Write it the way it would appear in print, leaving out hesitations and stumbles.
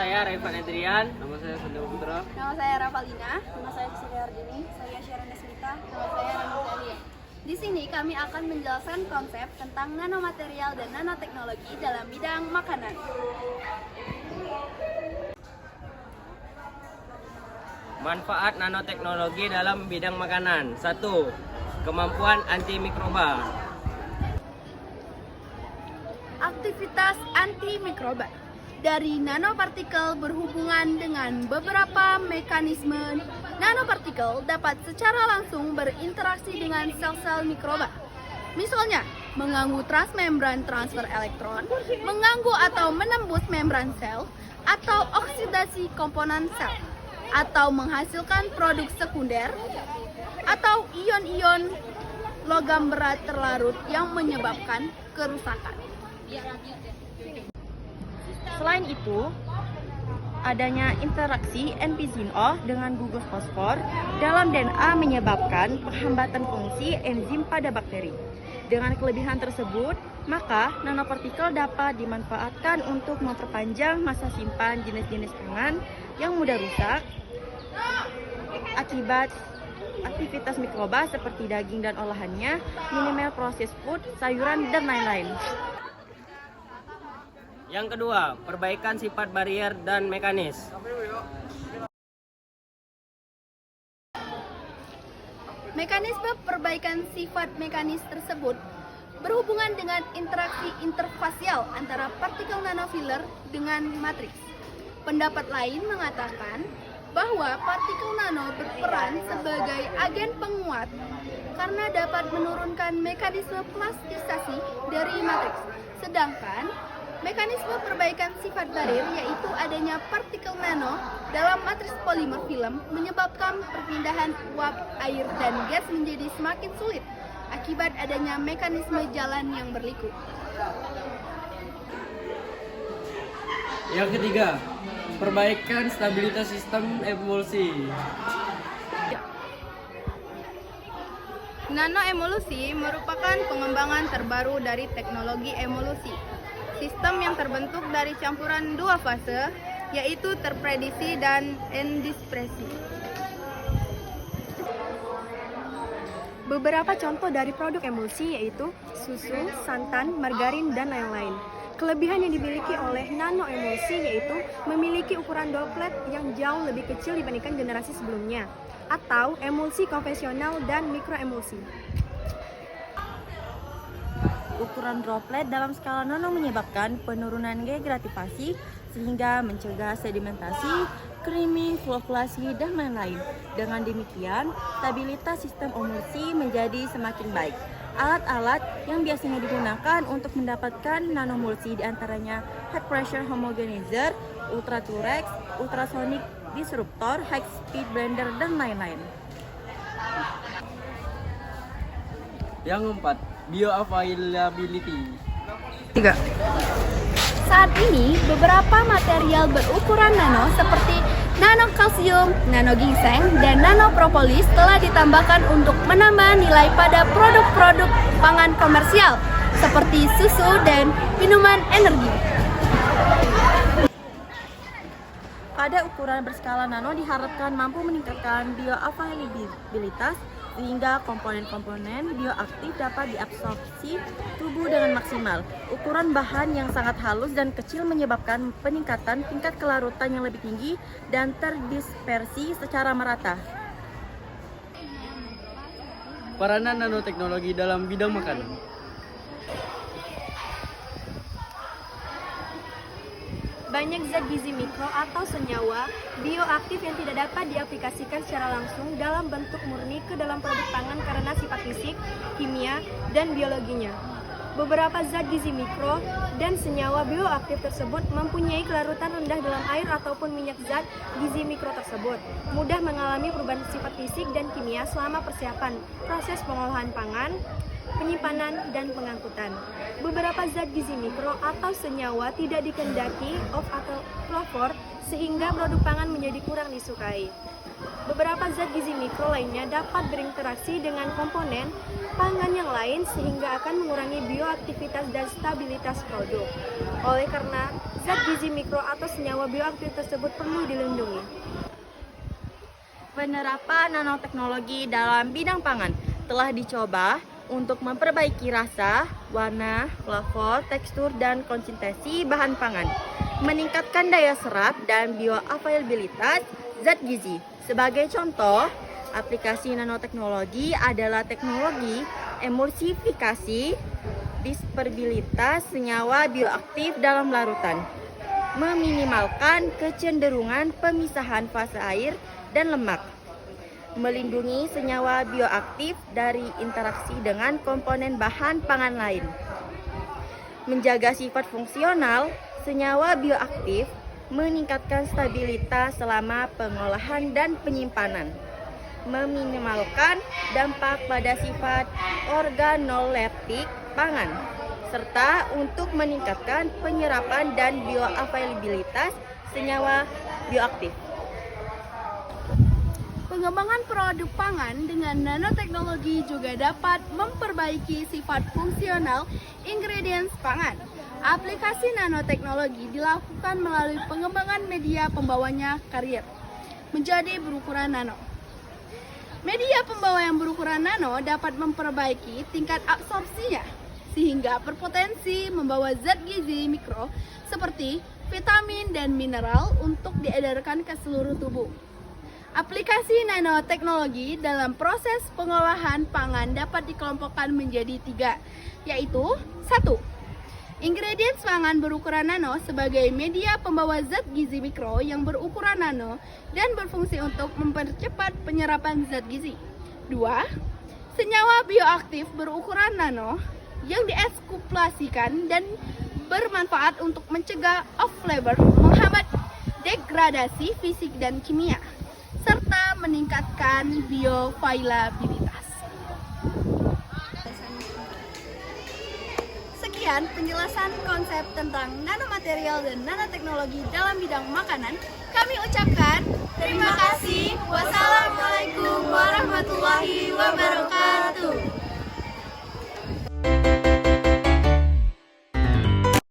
saya Raivan Adrian. Nama saya Sandra Putra. Nama saya Ravalina. Nama saya Cecilia Ardini. Saya Sharon Deslita. Nama saya Rani Celia. Di sini kami akan menjelaskan konsep tentang nanomaterial dan nanoteknologi dalam bidang makanan. Manfaat nanoteknologi dalam bidang makanan. 1. Kemampuan antimikroba. Aktivitas antimikroba dari nanopartikel berhubungan dengan beberapa mekanisme. Nanopartikel dapat secara langsung berinteraksi dengan sel-sel mikroba. Misalnya, mengganggu transmembran transfer elektron, mengganggu atau menembus membran sel, atau oksidasi komponen sel, atau menghasilkan produk sekunder, atau ion-ion logam berat terlarut yang menyebabkan kerusakan. Selain itu, adanya interaksi NP-ZinO dengan gugus fosfor dalam DNA menyebabkan penghambatan fungsi enzim pada bakteri. Dengan kelebihan tersebut, maka nanopartikel dapat dimanfaatkan untuk memperpanjang masa simpan jenis-jenis pangan yang mudah rusak akibat aktivitas mikroba seperti daging dan olahannya, minimal proses food, sayuran, dan lain-lain. Yang kedua, perbaikan sifat barier dan mekanis. Mekanisme perbaikan sifat mekanis tersebut berhubungan dengan interaksi interfasial antara partikel nanofiller dengan matriks. Pendapat lain mengatakan bahwa partikel nano berperan sebagai agen penguat karena dapat menurunkan mekanisme plastisasi dari matriks. Sedangkan mekanisme perbaikan sifat barier yaitu adanya partikel nano dalam matriks polimer film menyebabkan perpindahan uap, air, dan gas menjadi semakin sulit akibat adanya mekanisme jalan yang berliku. Yang ketiga, perbaikan stabilitas sistem emulsi. Nanoemulsi merupakan pengembangan terbaru dari teknologi emulsi. Sistem yang terbentuk dari campuran dua fase, yaitu terpredisi dan endispresi. Beberapa contoh dari produk emulsi yaitu susu, santan, margarin, dan lain-lain. Kelebihan yang dimiliki oleh nanoemulsi yaitu memiliki ukuran droplet yang jauh lebih kecil dibandingkan generasi sebelumnya, atau emulsi konvensional dan mikroemulsi. Ukuran droplet dalam skala nano menyebabkan penurunan gegrativasi sehingga mencegah sedimentasi, creaming, flocculasi, dan lain-lain. Dengan demikian, stabilitas sistem emulsi menjadi semakin baik. Alat-alat yang biasanya digunakan untuk mendapatkan nanomulsi diantaranya head pressure homogenizer, ultraturex, ultrasonic disruptor, high speed blender, dan lain-lain. Yang keempat, bioavailability. 3. Saat ini, beberapa material berukuran nano seperti nano kalsium, nano ginseng, dan nano propolis telah ditambahkan untuk menambah nilai pada produk-produk pangan komersial seperti susu dan minuman energi. Pada ukuran berskala nano diharapkan mampu meningkatkan bioavailabilitas sehingga komponen-komponen bioaktif dapat diabsorpsi tubuh dengan maksimal. Ukuran bahan yang sangat halus dan kecil menyebabkan peningkatan tingkat kelarutan yang lebih tinggi dan terdispersi secara merata. Peranan nanoteknologi dalam bidang makanan. Banyak zat gizi mikro atau senyawa bioaktif yang tidak dapat diaplikasikan secara langsung dalam bentuk murni ke dalam produk pangan karena sifat fisik, kimia, dan biologinya. Beberapa zat gizi mikro dan senyawa bioaktif tersebut mempunyai kelarutan rendah dalam air ataupun minyak. Zat gizi mikro tersebut mudah mengalami perubahan sifat fisik dan kimia selama persiapan proses pengolahan pangan penyimpanan, dan pengangkutan. Beberapa zat gizi mikro atau senyawa tidak dikehendaki atau fluorofor sehingga produk pangan menjadi kurang disukai. Beberapa zat gizi mikro lainnya dapat berinteraksi dengan komponen pangan yang lain sehingga akan mengurangi bioaktivitas dan stabilitas produk. Oleh karena zat gizi mikro atau senyawa bioaktif tersebut perlu dilindungi. Penerapan nanoteknologi dalam bidang pangan telah dicoba untuk memperbaiki rasa, warna, flavor, tekstur, dan konsistensi bahan pangan, meningkatkan daya serap dan bioavailabilitas zat gizi. Sebagai contoh, aplikasi nanoteknologi adalah teknologi emulsifikasi disperbilitas senyawa bioaktif dalam larutan, meminimalkan kecenderungan pemisahan fase air dan lemak, melindungi senyawa bioaktif dari interaksi dengan komponen bahan pangan lain, menjaga sifat fungsional senyawa bioaktif, meningkatkan stabilitas selama pengolahan dan penyimpanan, meminimalkan dampak pada sifat organoleptik pangan, serta untuk meningkatkan penyerapan dan bioavailabilitas senyawa bioaktif. Pengembangan produk pangan dengan nanoteknologi juga dapat memperbaiki sifat fungsional ingredients pangan. Aplikasi nanoteknologi dilakukan melalui pengembangan media pembawanya karier menjadi berukuran nano. Media pembawa yang berukuran nano dapat memperbaiki tingkat absorpsinya sehingga berpotensi membawa zat gizi mikro seperti vitamin dan mineral untuk diedarkan ke seluruh tubuh. Aplikasi nanoteknologi dalam proses pengolahan pangan dapat dikelompokkan menjadi 3, yaitu 1. Ingredients pangan berukuran nano sebagai media pembawa zat gizi mikro yang berukuran nano dan berfungsi untuk mempercepat penyerapan zat gizi. 2. Senyawa bioaktif berukuran nano yang dieskuplasikan dan bermanfaat untuk mencegah off-flavor, menghambat degradasi fisik dan kimia, serta meningkatkan bioavailabilitas. Sekian penjelasan konsep tentang nanomaterial dan nanoteknologi dalam bidang makanan. Kami ucapkan terima kasih. Wassalamualaikum warahmatullahi wabarakatuh.